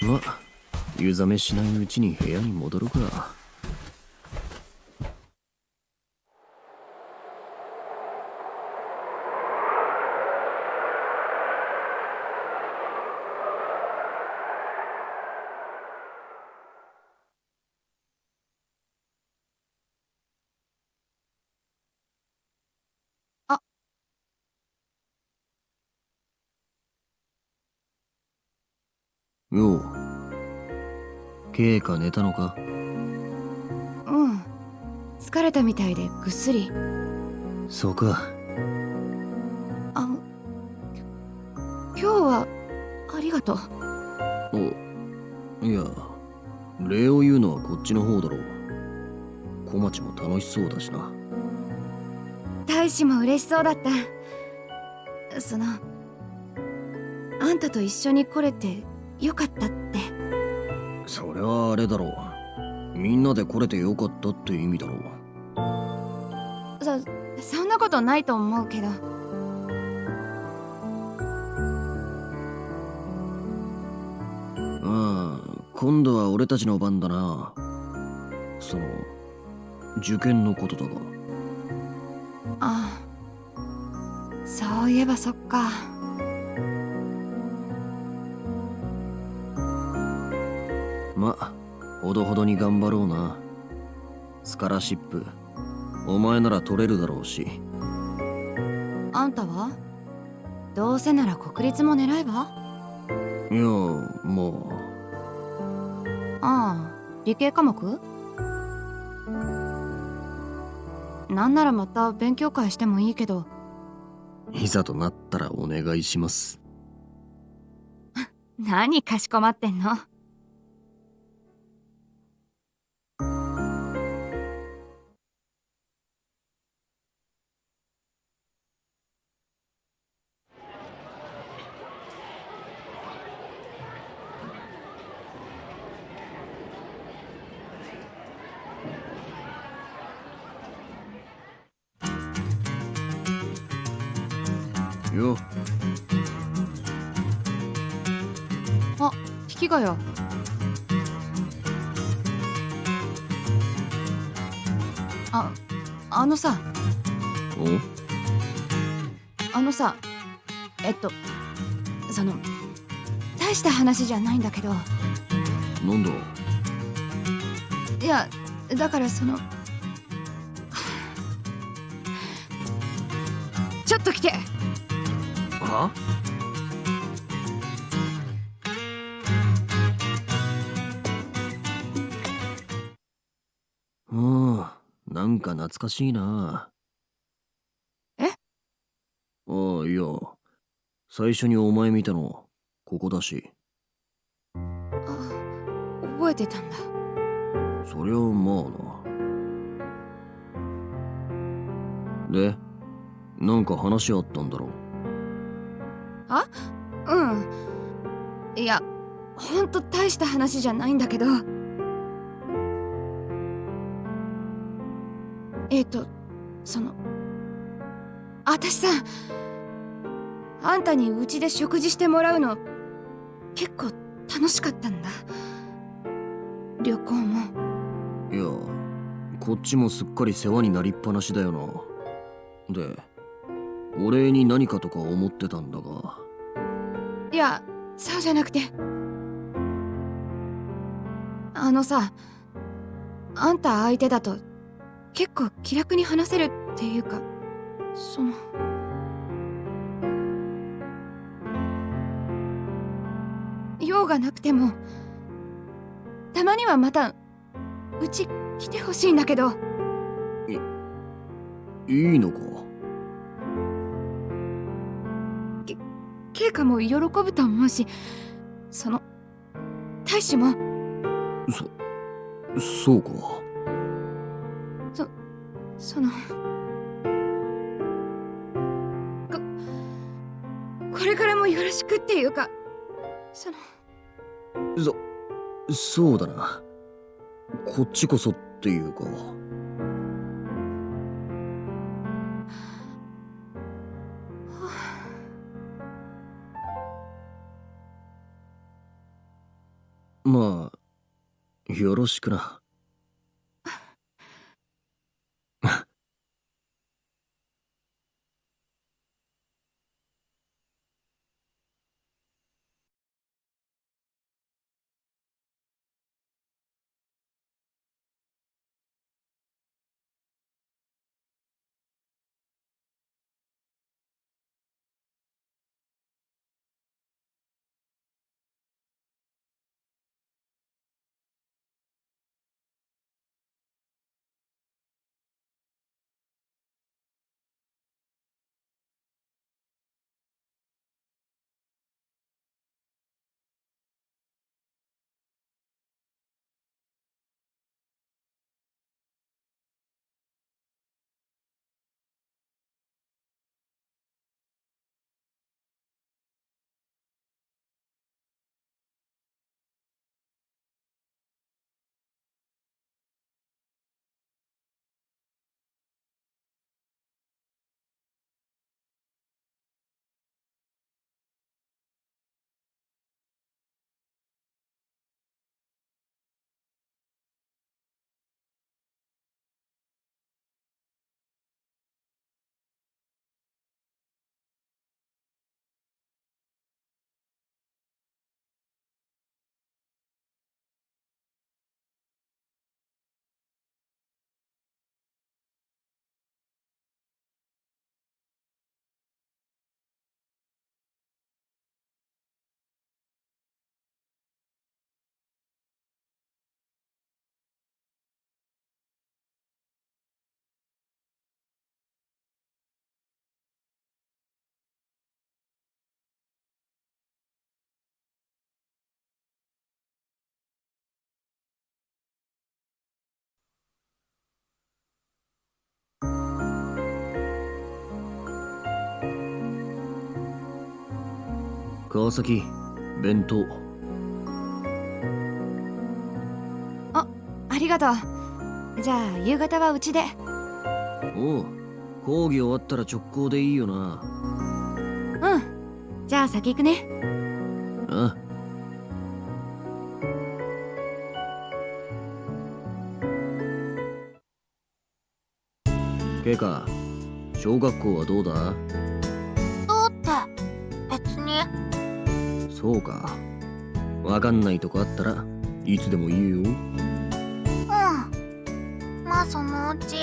ま、湯冷めしないうちに部屋に戻るか。あ、よう、ケイか寝たのか？うん。疲れたみたいでぐっすり。そうか。あ、今日はありがとう。お、いや、礼を言うのはこっちの方だろう。小町も楽しそうだしな。大使も嬉しそうだった。あんたと一緒に来れてよかったって。それはあれだろう。みんなで来れてよかったって意味だろう。そんなことないと思うけど。ああ、今度は俺たちの番だな。受験のことだが。ああ、そういえばそっか。ま、ほどほどに頑張ろうな。スカラシップ、お前なら取れるだろうし。あんたはどうせなら国立も狙えば？いや、もああ、理系科目？なんならまた勉強会してもいいけど。う、いざとなったらお願いします。何かしこまってんの？よ、あ、引きがよ。あ、あのさ、お、あのさ、えっと、その、大した話じゃないんだけど。なんだ？いや、だからちょっと来て。は？うん、なんか懐かしいな。え？ああ、いや、最初にお前見たの、ここだし。あ、覚えてたんだ。そりゃまあな。で、なんか話あったんだろ？あ、うん。いや、ほんと大した話じゃないんだけど。えっと、その、私さ、あんたにうちで食事してもらうの、結構楽しかったんだ。旅行も。いや、こっちもすっかり世話になりっぱなしだよな。で、お礼に何かとか思ってたんだが。いや、そうじゃなくて。あのさ、あんた相手だと結構気楽に話せるっていうか、用がなくても、たまにはまた、うち来てほしいんだけど。いいのか？ケイカも喜ぶと思うし、大使も。そうか。そ、その、こ、これからもよろしくっていうか、そうだな。こっちこそっていうか。まあよろしくな。川崎、弁当。ありがとう。じゃあ夕方はうちで。おう、講義終わったら直行でいいよな。うん。じゃあ先行くね。あ。ケイカ、小学校はどうだ？どうって別に。そうか。わかんないとこあったらいつでも言えよ。うん。まあそのうち。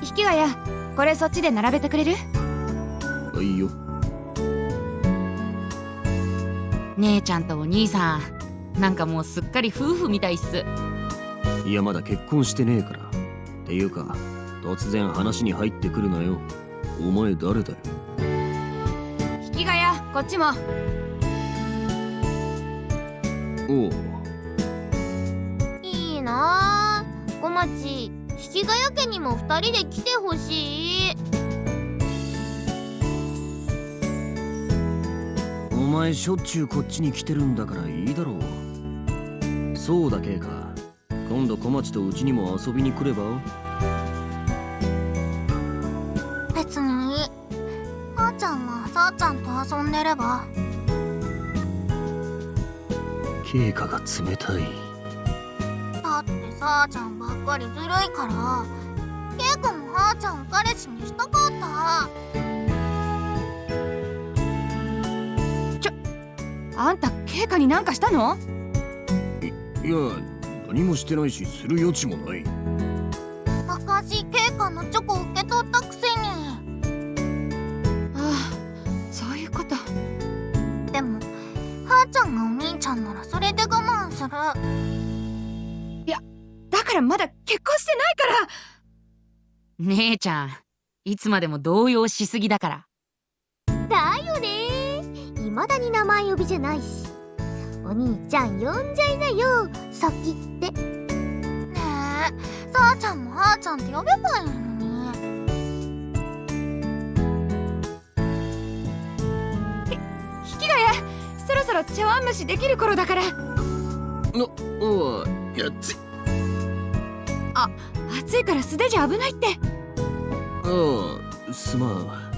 引きがや、これそっちで並べてくれる？いいよ。姉ちゃんとお兄さん、なんかもうすっかり夫婦みたいっす。いやまだ結婚してねえから。っていうか突然話に入ってくるなよ。お前誰だよ。引きがや、こっちも。おう。いいなあ。小町、引きがや家にも2人で来てほしい。お前しょっちゅうこっちに来てるんだからいいだろう。そうだけか。今度小町とうちにも遊びに来れば？別にいい。あーちゃんはさーちゃんと遊んでれば。ケイカが冷たい。だってさーちゃんばっかりずるいから、ケイ君もはーちゃんを彼氏にしたかった。あんたケイカになんかしたの？いや何もしてないしする余地もない。昔ケイ君のチョコ受け取ったくせに。ああ、そういうこと。でもはーちゃんがお兄ちゃんならそれで我慢する。だからまだ結婚してないから。姉ちゃん、いつまでも動揺しすぎだから。だよね。未だに名前呼びじゃないし。お兄ちゃん呼んじゃいなよ、先って。ねえ、さーちゃんもはーちゃんって呼べばいいのに。引きがや、そろそろ茶碗蒸しできる頃だから。おい、やっつい。暑いから素手じゃ危ないって。ああ、すまん。